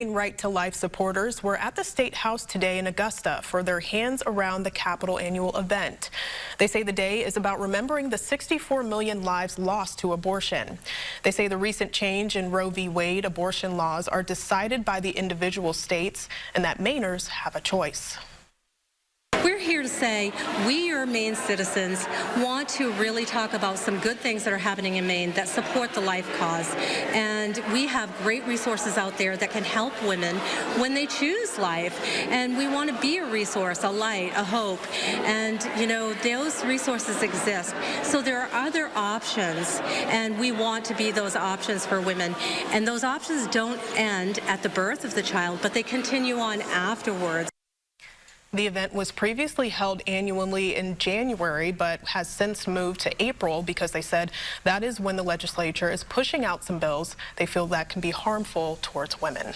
Maine Right to Life supporters were at the State House today in Augusta for their Hands Around the Capitol annual event. They say the day is about remembering the 64 million lives lost to abortion. They say the recent change in Roe v. Wade abortion laws are decided by the individual states and that Mainers have a choice. We're here to say we, your Maine citizens, want to really talk about some good things that are happening in Maine that support the life cause. And we have great resources out there that can help women when they choose life. And we want to be a resource, a light, a hope. And, you know, those resources exist. So there are other options, and we want to be those options for women. And those options don't end at the birth of the child, but they continue on afterwards. The event was previously held annually in January, but has since moved to April because they said that is when the legislature is pushing out some bills they feel that can be harmful towards women.